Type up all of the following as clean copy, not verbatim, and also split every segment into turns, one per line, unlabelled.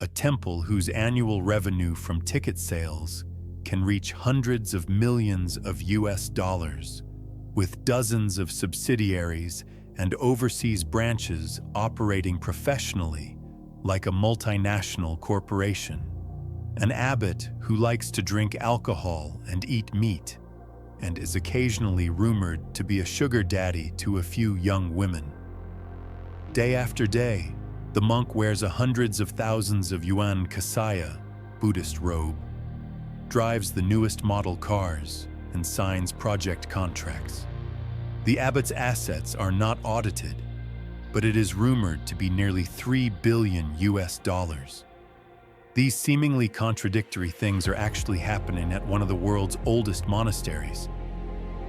a temple whose annual revenue from ticket sales can reach hundreds of millions of US dollars, with dozens of subsidiaries and overseas branches operating professionally like a multinational corporation. An abbot who likes to drink alcohol and eat meat, and is occasionally rumored to be a sugar daddy to a few young women. Day after day, the monk wears hundreds of thousands of yuan kasaya, Buddhist robe, drives the newest model cars, and signs project contracts. The abbot's assets are not audited, but it is rumored to be nearly 3 billion US dollars. These seemingly contradictory things are actually happening at one of the world's oldest monasteries,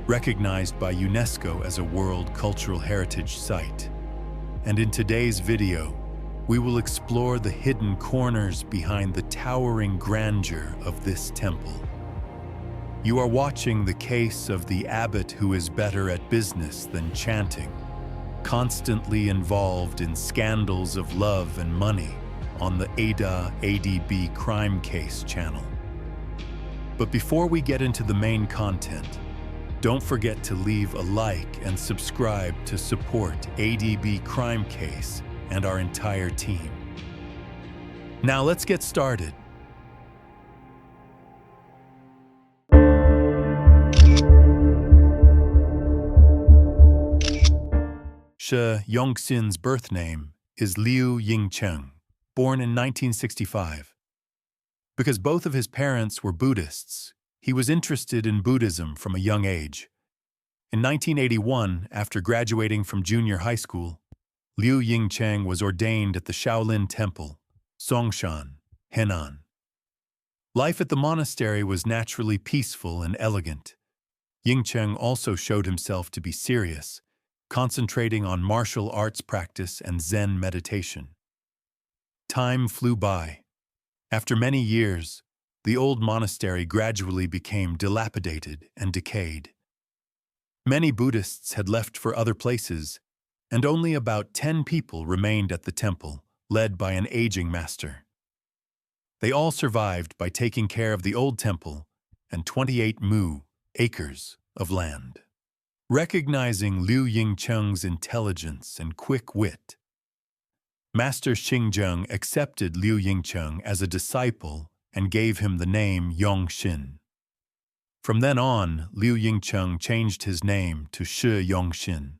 recognized by UNESCO as a World Cultural Heritage Site. And in today's video, we will explore the hidden corners behind the towering grandeur of this temple. You are watching the case of the abbot who is better at business than chanting, constantly involved in scandals of love and money on the ADB Crime Case channel. But before we get into the main content, don't forget to leave a like and subscribe to support ADB Crime Case and our entire team. Now let's get started. Shi Yongxin's birth name is Liu Yingcheng, born in 1965. Because both of his parents were Buddhists, he was interested in Buddhism from a young age. In 1981, after graduating from junior high school, Liu Yingcheng was ordained at the Shaolin Temple, Songshan, Henan. Life at the monastery was naturally peaceful and elegant. Yingcheng also showed himself to be serious, concentrating on martial arts practice and Zen meditation. Time flew by. After many years, the old monastery gradually became dilapidated and decayed. Many Buddhists had left for other places, and only about 10 people remained at the temple, led by an aging master. They all survived by taking care of the old temple and 28 acres of land. Recognizing Liu Yingcheng's intelligence and quick wit, Master Xingzheng accepted Liu Yingcheng as a disciple and gave him the name Yongxin. From then on, Liu Yingcheng changed his name to Shi Yongxin.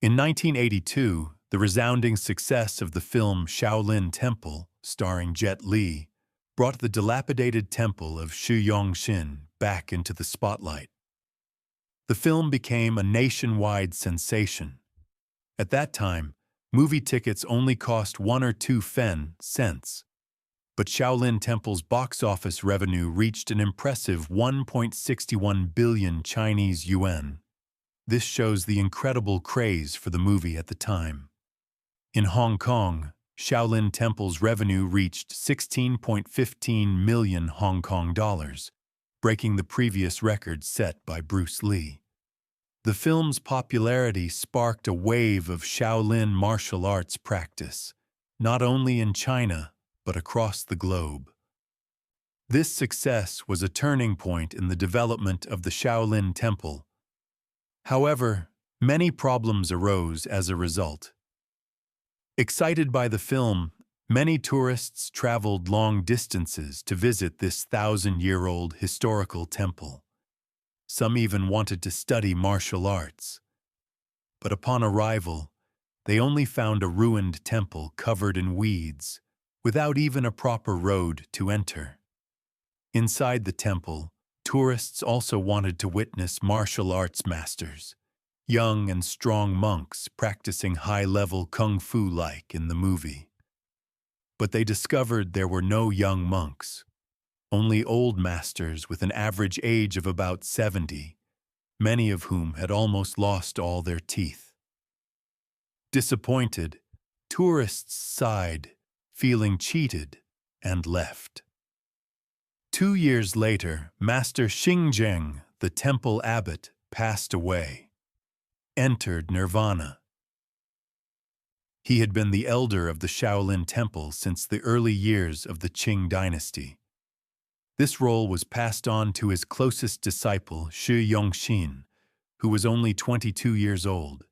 In 1982, the resounding success of the film Shaolin Temple, starring Jet Li, brought the dilapidated temple of Shi Yongxin back into the spotlight. The film became a nationwide sensation. At that time, movie tickets only cost 1 or 2 cents, but Shaolin Temple's box office revenue reached an impressive 1.61 billion Chinese yuan. This shows the incredible craze for the movie at the time. In Hong Kong, Shaolin Temple's revenue reached 16.15 million Hong Kong dollars, breaking the previous record set by Bruce Lee. The film's popularity sparked a wave of Shaolin martial arts practice, not only in China, but across the globe. This success was a turning point in the development of the Shaolin Temple. However, many problems arose as a result. Excited by the film, many tourists traveled long distances to visit this 1,000-year-old historical temple. Some even wanted to study martial arts. But upon arrival, they only found a ruined temple covered in weeds, without even a proper road to enter. Inside the temple, tourists also wanted to witness martial arts masters, young and strong monks practicing high-level kung fu like in the movie. But they discovered there were no young monks, only old masters with an average age of about 70, many of whom had almost lost all their teeth. Disappointed, tourists sighed, feeling cheated, and left. 2 years later, Master Xingzheng, the temple abbot, passed away, entered nirvana. He had been the elder of the Shaolin Temple since the early years of the Qing dynasty. This role was passed on to his closest disciple, Shi Yongxin, who was only 22 years old.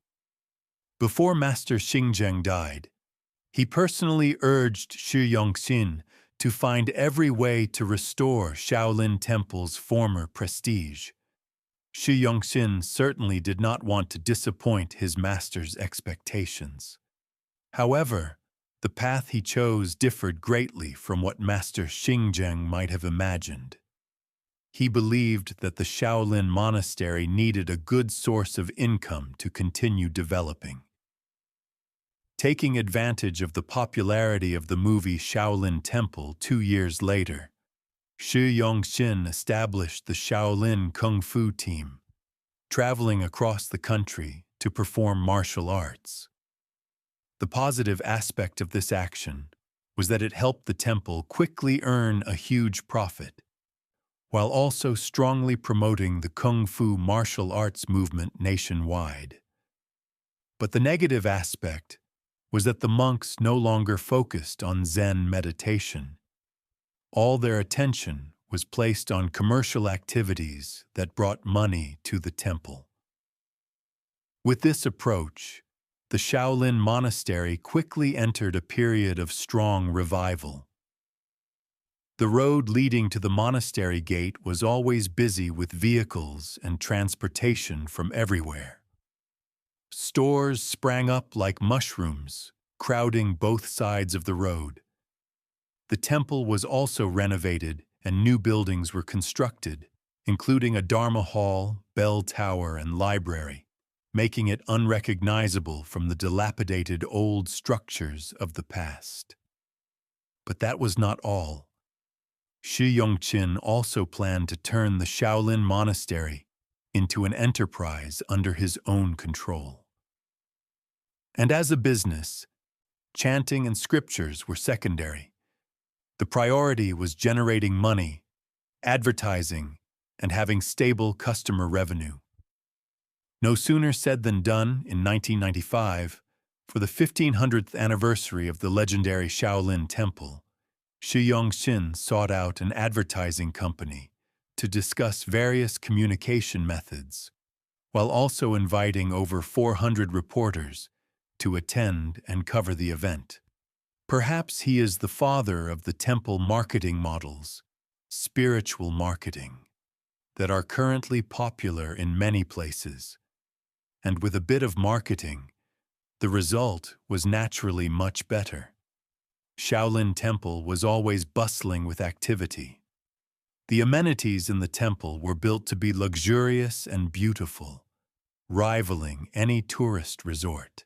Before Master Xingzheng died, he personally urged Shi Yongxin to find every way to restore Shaolin Temple's former prestige. Shi Yongxin certainly did not want to disappoint his master's expectations. However, the path he chose differed greatly from what Master Xingzheng might have imagined. He believed that the Shaolin monastery needed a good source of income to continue developing. Taking advantage of the popularity of the movie Shaolin Temple 2 years later, Shi Yongxin established the Shaolin Kung Fu team, traveling across the country to perform martial arts. The positive aspect of this action was that it helped the temple quickly earn a huge profit, while also strongly promoting the Kung Fu martial arts movement nationwide. But the negative aspect was that the monks no longer focused on Zen meditation. All their attention was placed on commercial activities that brought money to the temple. With this approach, the Shaolin monastery quickly entered a period of strong revival. The road leading to the monastery gate was always busy with vehicles and transportation from everywhere. Stores sprang up like mushrooms, crowding both sides of the road. The temple was also renovated and new buildings were constructed, including a Dharma hall, bell tower, and library, making it unrecognizable from the dilapidated old structures of the past. But that was not all. Shi Yongxin also planned to turn the Shaolin monastery into an enterprise under his own control. And as a business, chanting and scriptures were secondary. The priority was generating money, advertising, and having stable customer revenue. No sooner said than done in 1995, for the 1500th anniversary of the legendary Shaolin Temple, Shi Yongxin sought out an advertising company to discuss various communication methods, while also inviting over 400 reporters to attend and cover the event. Perhaps he is the father of the temple marketing models, spiritual marketing, that are currently popular in many places. And with a bit of marketing, the result was naturally much better. Shaolin Temple was always bustling with activity. The amenities in the temple were built to be luxurious and beautiful, rivaling any tourist resort.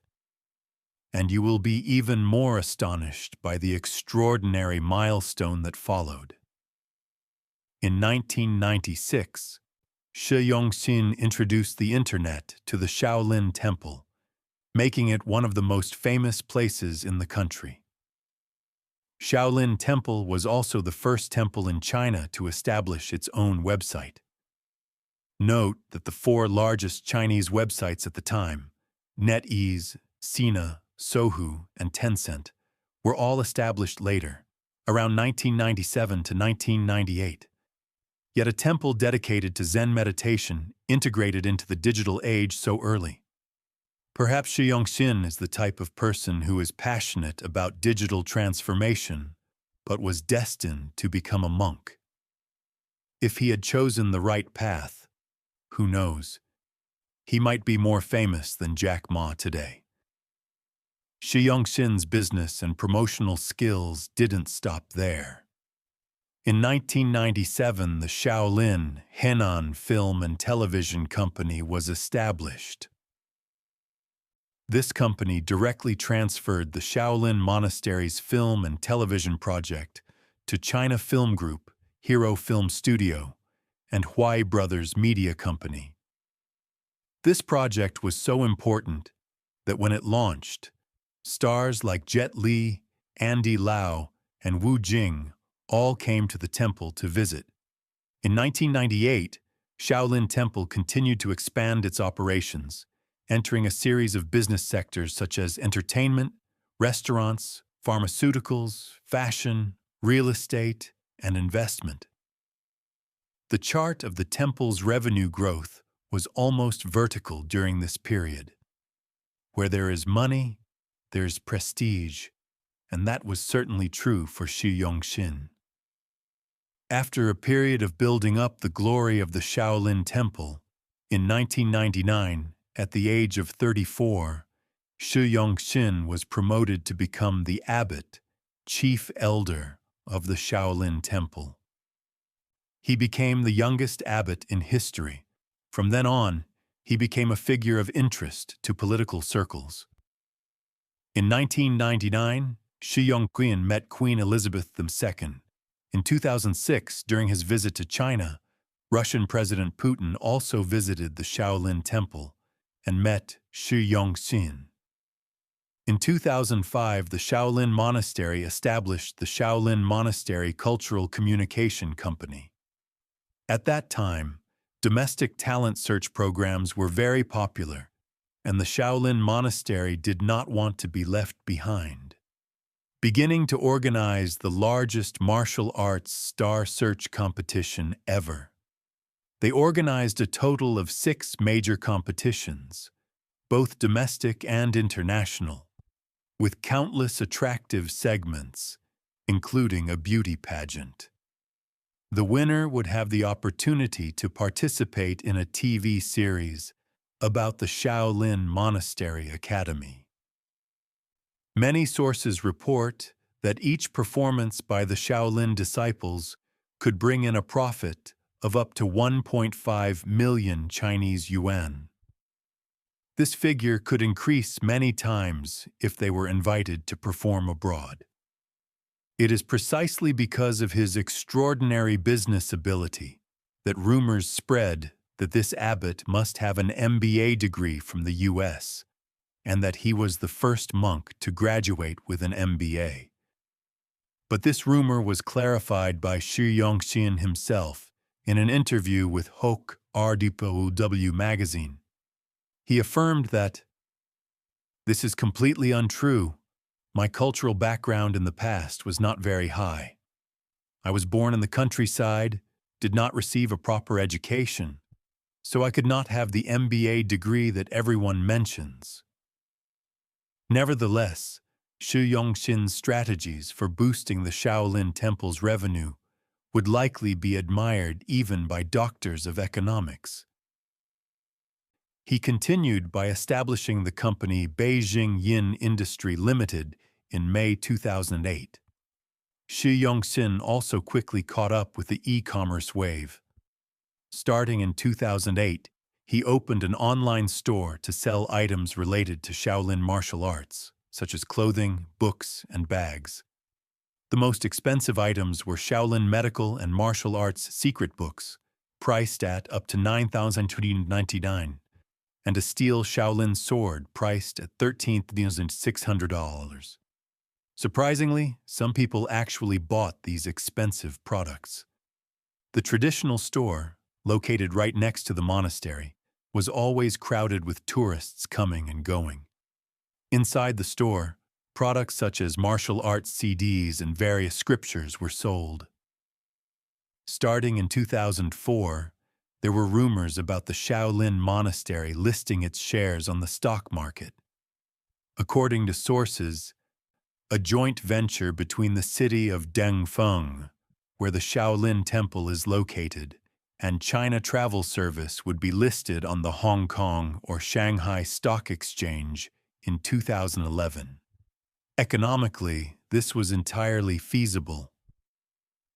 And you will be even more astonished by the extraordinary milestone that followed. In 1996, Shi Yongxin introduced the Internet to the Shaolin Temple, making it one of the most famous places in the country. Shaolin Temple was also the first temple in China to establish its own website. Note that the 4 largest Chinese websites at the time, NetEase, Sina, Sohu, and Tencent, were all established later, around 1997 to 1998. Yet a temple dedicated to Zen meditation integrated into the digital age so early. Perhaps Shi Yongxin is the type of person who is passionate about digital transformation, but was destined to become a monk. If he had chosen the right path, who knows, he might be more famous than Jack Ma today. Shi Yongxin's business and promotional skills didn't stop there. In 1997, the Shaolin Henan Film and Television Company was established. This company directly transferred the Shaolin Monastery's film and television project to China Film Group, Hero Film Studio, and Huai Brothers Media Company. This project was so important that when it launched, stars like Jet Li, Andy Lau, and Wu Jing all came to the temple to visit. In 1998, Shaolin Temple continued to expand its operations, entering a series of business sectors such as entertainment, restaurants, pharmaceuticals, fashion, real estate, and investment. The chart of the temple's revenue growth was almost vertical during this period. Where there is money, there's prestige, and that was certainly true for Shi Yongxin. After a period of building up the glory of the Shaolin Temple, in 1999, at the age of 34, Shi Yongxin was promoted to become the abbot, chief elder of the Shaolin Temple. He became the youngest abbot in history. From then on, he became a figure of interest to political circles. In 1999, Shi Yongxin met Queen Elizabeth II. In 2006, during his visit to China, Russian President Putin also visited the Shaolin Temple and met Shi Yongxin. In 2005, the Shaolin Monastery established the Shaolin Monastery Cultural Communication Company. At that time, domestic talent search programs were very popular, and the Shaolin Monastery did not want to be left behind. Beginning to organize the largest martial arts star search competition ever. They organized a total of 6 major competitions, both domestic and international, with countless attractive segments, including a beauty pageant. The winner would have the opportunity to participate in a TV series about the Shaolin Monastery Academy. Many sources report that each performance by the Shaolin disciples could bring in a profit of up to 1.5 million Chinese yuan. This figure could increase many times if they were invited to perform abroad. It is precisely because of his extraordinary business ability that rumors spread that this abbot must have an MBA degree from the US, and that he was the first monk to graduate with an MBA. But this rumor was clarified by Shi Yongxin himself in an interview with Hoke RDPOW magazine. He affirmed that, "This is completely untrue. My cultural background in the past was not very high. I was born in the countryside, did not receive a proper education, so I could not have the MBA degree that everyone mentions." Nevertheless, Shi Yongxin's strategies for boosting the Shaolin Temple's revenue would likely be admired even by doctors of economics. He continued by establishing the company Beijing Yin Industry Limited in May 2008. Shi Yongxin also quickly caught up with the e-commerce wave. Starting in 2008, he opened an online store to sell items related to Shaolin martial arts, such as clothing, books, and bags. The most expensive items were Shaolin medical and martial arts secret books, priced at up to $9,299, and a steel Shaolin sword priced at $13,600. Surprisingly, some people actually bought these expensive products. The traditional store, located right next to the monastery, was always crowded with tourists coming and going. Inside the store, products such as martial arts CDs and various scriptures were sold. Starting in 2004, there were rumors about the Shaolin Monastery listing its shares on the stock market. According to sources, a joint venture between the city of Dengfeng, where the Shaolin Temple is located, and China Travel Service would be listed on the Hong Kong or Shanghai Stock Exchange in 2011. Economically, this was entirely feasible.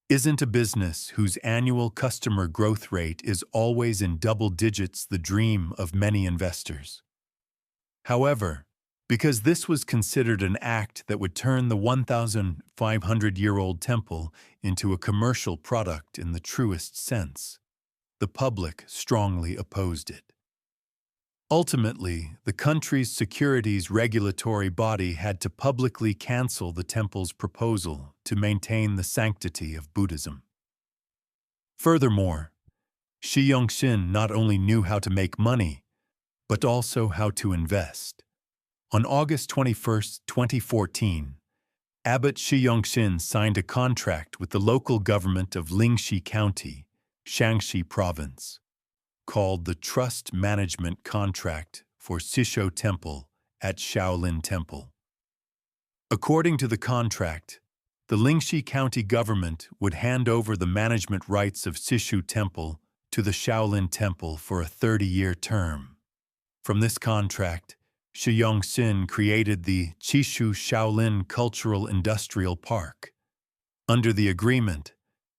Isn't a business whose annual customer growth rate is always in double digits the dream of many investors? However, because this was considered an act that would turn the 1,500-year-old temple into a commercial product in the truest sense, the public strongly opposed it. Ultimately, the country's securities regulatory body had to publicly cancel the temple's proposal to maintain the sanctity of Buddhism. Furthermore, Shi Yongxin not only knew how to make money, but also how to invest. On August 21, 2014, Abbot Shi Yongxin signed a contract with the local government of Lingxi County, Shaanxi Province, called the Trust Management Contract for Sisho Temple at Shaolin Temple. According to the contract, the Lingxi County government would hand over the management rights of Sishu Temple to the Shaolin Temple for a 30-year term. From this contract, Shi Yongxin created the Chishu Shaolin Cultural Industrial Park. Under the agreement,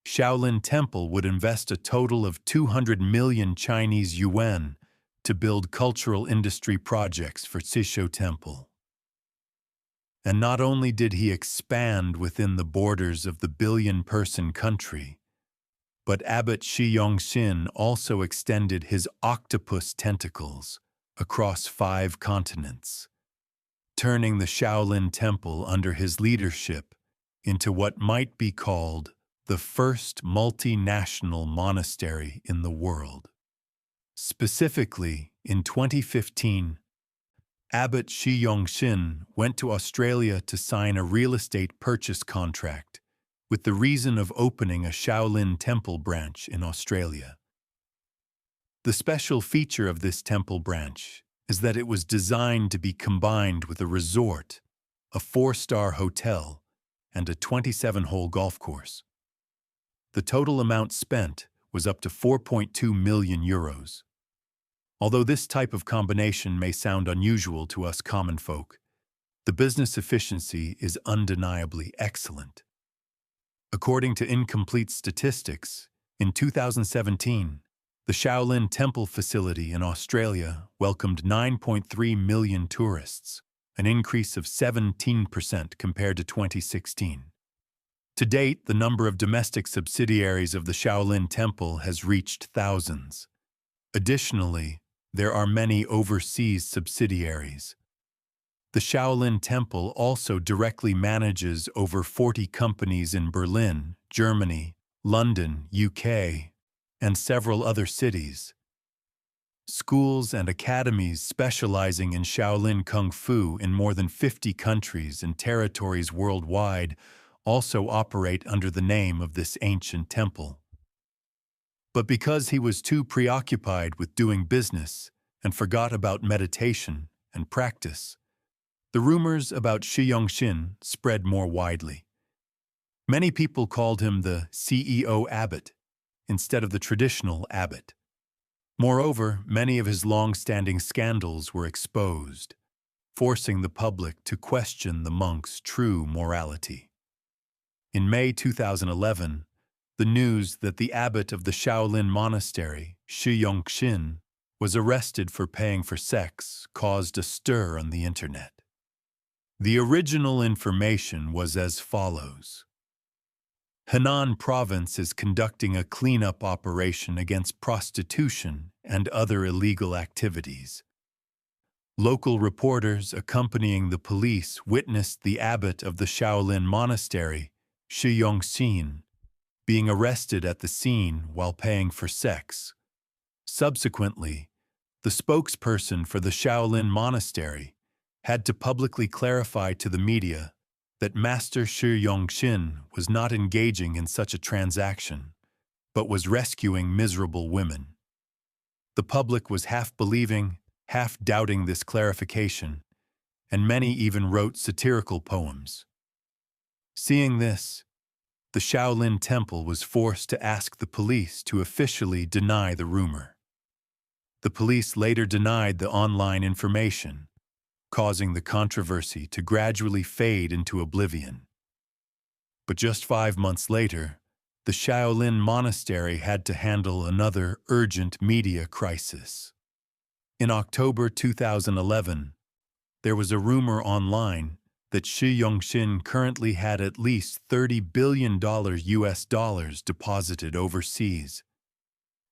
Shaolin Temple would invest a total of 200 million Chinese yuan to build cultural industry projects for Sisho Temple. And not only did he expand within the borders of the billion-person country, but Abbot Shi Yongxin also extended his octopus tentacles across 5 continents, turning the Shaolin Temple under his leadership into what might be called the first multinational monastery in the world. Specifically, in 2015, Abbot Shi Yongxin went to Australia to sign a real estate purchase contract with the reason of opening a Shaolin Temple branch in Australia. The special feature of this temple branch is that it was designed to be combined with a resort, a 4-star hotel, and a 27-hole golf course. The total amount spent was up to 4.2 million euros. Although this type of combination may sound unusual to us common folk, the business efficiency is undeniably excellent. According to incomplete statistics, in 2017, the Shaolin Temple facility in Australia welcomed 9.3 million tourists, an increase of 17% compared to 2016. To date, the number of domestic subsidiaries of the Shaolin Temple has reached thousands. Additionally, there are many overseas subsidiaries. The Shaolin Temple also directly manages over 40 companies in Berlin, Germany, London, UK, and several other cities. Schools and academies specializing in Shaolin Kung Fu in more than 50 countries and territories worldwide also operate under the name of this ancient temple. But because he was too preoccupied with doing business and forgot about meditation and practice, the rumors about Shi Yongxin spread more widely. Many people called him the CEO abbot instead of the traditional abbot. Moreover, many of his long-standing scandals were exposed, forcing the public to question the monk's true morality. In May 2011, the news that the abbot of the Shaolin Monastery, Shi Yongxin, was arrested for paying for sex caused a stir on the internet. The original information was as follows. Henan Province is conducting a cleanup operation against prostitution and other illegal activities. Local reporters accompanying the police witnessed the abbot of the Shaolin Monastery, Shi Yongxin, being arrested at the scene while paying for sex. Subsequently, the spokesperson for the Shaolin Monastery had to publicly clarify to the media that Master Shi Yongxin was not engaging in such a transaction, but was rescuing miserable women. The public was half believing, half doubting this clarification, and many even wrote satirical poems. Seeing this, the Shaolin Temple was forced to ask the police to officially deny the rumor. The police later denied the online information, causing the controversy to gradually fade into oblivion. But just 5 months later, the Shaolin Monastery had to handle another urgent media crisis. In October 2011, there was a rumor online that Shi Yongxin currently had at least $30 billion US dollars deposited overseas.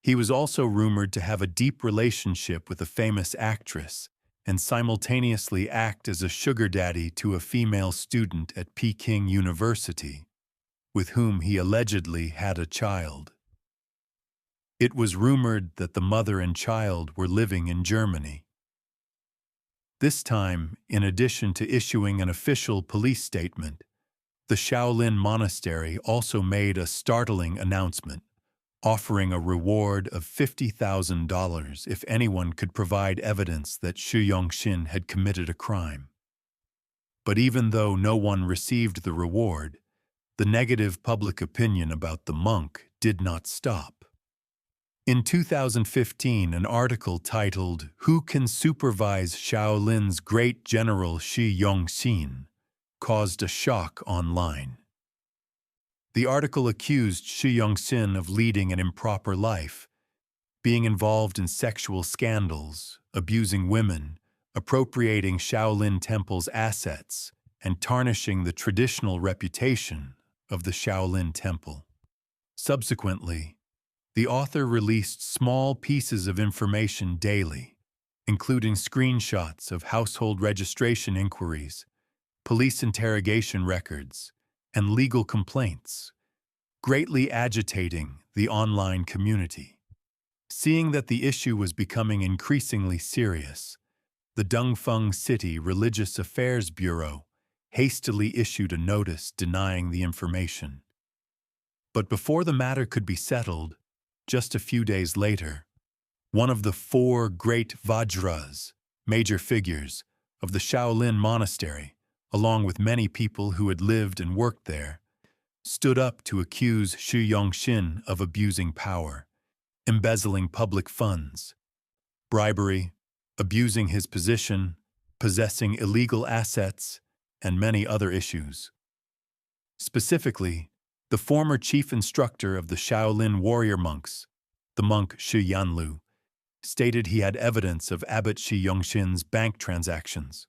He was also rumored to have a deep relationship with a famous actress and simultaneously act as a sugar daddy to a female student at Peking University, with whom he allegedly had a child. It was rumored that the mother and child were living in Germany. This time, in addition to issuing an official police statement, the Shaolin Monastery also made a startling announcement, offering a reward of $50,000 if anyone could provide evidence that Shi Yongxin had committed a crime. But even though no one received the reward, the negative public opinion about the monk did not stop. In 2015, an article titled "Who Can Supervise Shaolin's Great General Shi Yongxin" caused a shock online. The article accused Shi Yongxin of leading an improper life, being involved in sexual scandals, abusing women, appropriating Shaolin Temple's assets, and tarnishing the traditional reputation of the Shaolin Temple. Subsequently, the author released small pieces of information daily, including screenshots of household registration inquiries, police interrogation records, and legal complaints, greatly agitating the online community. Seeing that the issue was becoming increasingly serious, the Dongfeng City Religious Affairs Bureau hastily issued a notice denying the information. But before the matter could be settled, just a few days later, one of the 4 great Vajras, major figures, of the Shaolin Monastery, along with many people who had lived and worked there, stood up to accuse Shi Yongxin of abusing power, embezzling public funds, bribery, abusing his position, possessing illegal assets, and many other issues. Specifically, the former chief instructor of the Shaolin warrior monks, the monk Shi Yanlu, stated he had evidence of Abbot Shi Yongxin's bank transactions.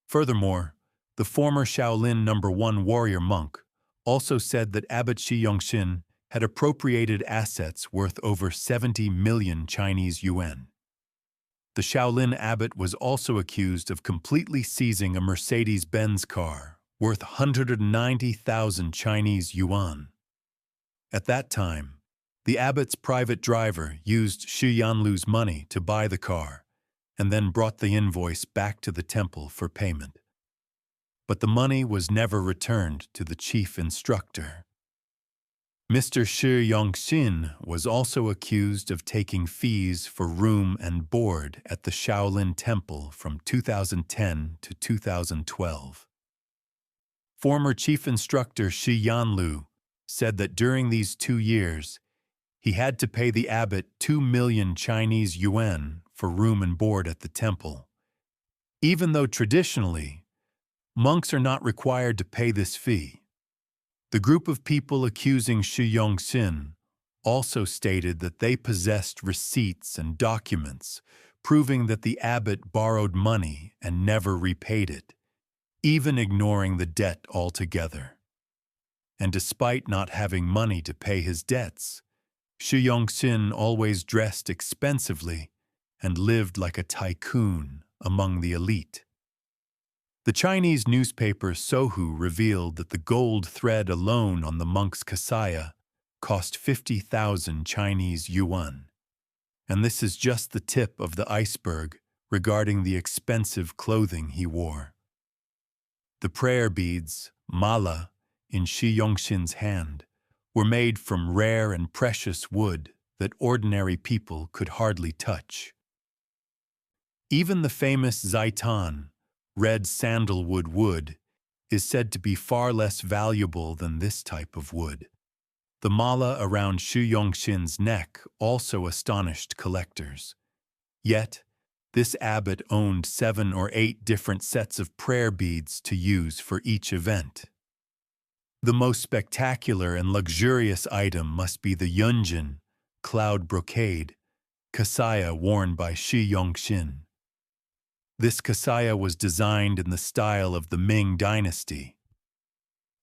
Furthermore, the former Shaolin No. 1 warrior monk also said that Abbot Shi Yongxin had appropriated assets worth over 70 million Chinese yuan. The Shaolin abbot was also accused of completely seizing a Mercedes-Benz car worth 190,000 Chinese yuan. At that time, the abbot's private driver used Shi Yanlu's money to buy the car and then brought the invoice back to the temple for payment. But the money was never returned to the chief instructor. Mr. Shi Yongxin was also accused of taking fees for room and board at the Shaolin Temple from 2010 to 2012. Former chief instructor Shi Yanlu said that during these 2 years, he had to pay the abbot 2 million Chinese yuan for room and board at the temple. Even though traditionally, monks are not required to pay this fee, the group of people accusing Shi Yongxin also stated that they possessed receipts and documents proving that the abbot borrowed money and never repaid it, even ignoring the debt altogether. And despite not having money to pay his debts, Shi Yongxin always dressed expensively and lived like a tycoon among the elite. The Chinese newspaper Sohu revealed that the gold thread alone on the monk's kasaya cost 50,000 Chinese yuan. And this is just the tip of the iceberg regarding the expensive clothing he wore. The prayer beads, mala, in Shi Yongxin's hand were made from rare and precious wood that ordinary people could hardly touch. Even the famous zaitan, red sandalwood wood, is said to be far less valuable than this type of wood. The mala around Shi Yongxin's neck also astonished collectors. Yet, this abbot owned 7 or 8 different sets of prayer beads to use for each event. The most spectacular and luxurious item must be the yunjin, cloud brocade, kasaya worn by Shi Yongxin. This kasaya was designed in the style of the Ming dynasty.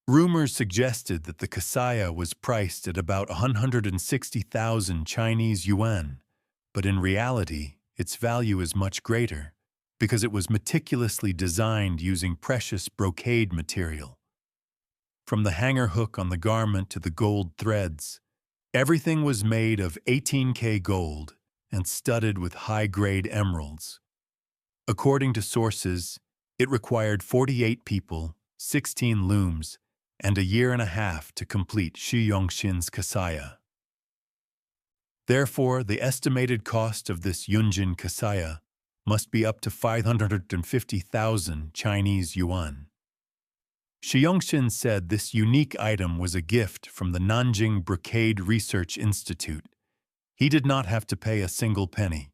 Rumors suggested that the kasaya was priced at about 160,000 Chinese yuan, but in reality, its value is much greater because it was meticulously designed using precious brocade material. From the hanger hook on the garment to the gold threads, everything was made of 18K gold and studded with high-grade emeralds. According to sources, it required 48 people, 16 looms, and a year and a half to complete Shi Yongxin's kasaya. Therefore, the estimated cost of this Yunjin kasaya must be up to 550,000 Chinese yuan. Shi Yongxin said this unique item was a gift from the Nanjing Brocade Research Institute. He did not have to pay a single penny.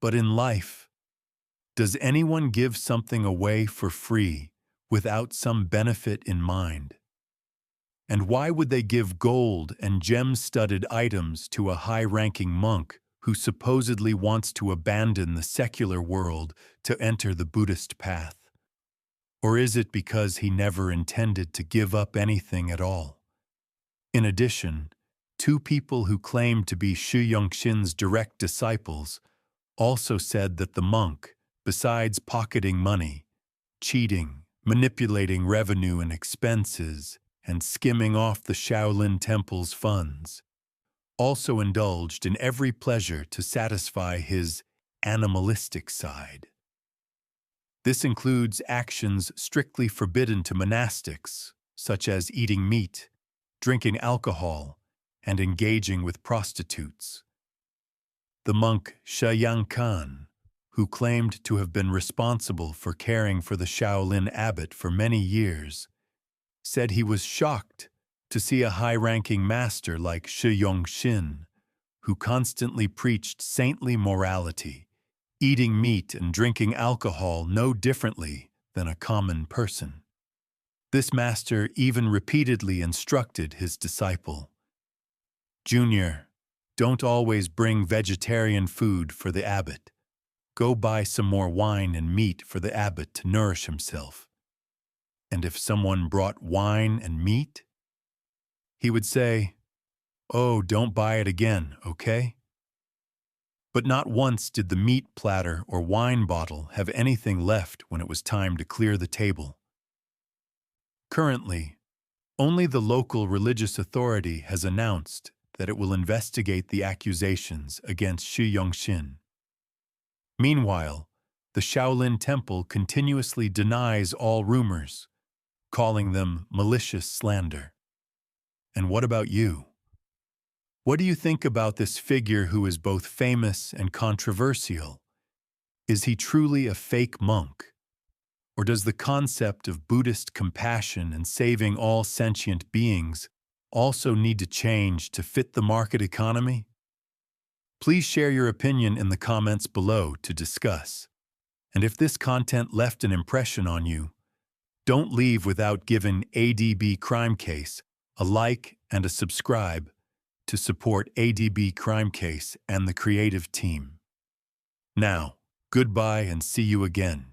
But in life, does anyone give something away for free without some benefit in mind? And why would they give gold and gem-studded items to a high-ranking monk who supposedly wants to abandon the secular world to enter the Buddhist path? Or is it because he never intended to give up anything at all? In addition, two people who claimed to be Shi Yongxin's direct disciples also said that the monk, besides pocketing money, cheating, manipulating revenue and expenses, and skimming off the Shaolin Temple's funds, also indulged in every pleasure to satisfy his animalistic side. This includes actions strictly forbidden to monastics, such as eating meat, drinking alcohol, and engaging with prostitutes. The monk Shi Yongxin, who claimed to have been responsible for caring for the Shaolin abbot for many years, said he was shocked to see a high-ranking master like Shi Yongxin, who constantly preached saintly morality, eating meat and drinking alcohol no differently than a common person. This master even repeatedly instructed his disciple, "Junior, don't always bring vegetarian food for the abbot. Go buy some more wine and meat for the abbot to nourish himself." And if someone brought wine and meat, he would say, "Oh, don't buy it again, okay?" But not once did the meat platter or wine bottle have anything left when it was time to clear the table. Currently, only the local religious authority has announced that it will investigate the accusations against Shi Yongxin. Meanwhile, the Shaolin Temple continuously denies all rumors, calling them malicious slander. And what about you? What do you think about this figure who is both famous and controversial? Is he truly a fake monk? Or does the concept of Buddhist compassion and saving all sentient beings also need to change to fit the market economy? Please share your opinion in the comments below to discuss. And if this content left an impression on you, don't leave without giving ADB Crime Case a like and a subscribe to support ADB Crime Case and the creative team. Now, goodbye and see you again.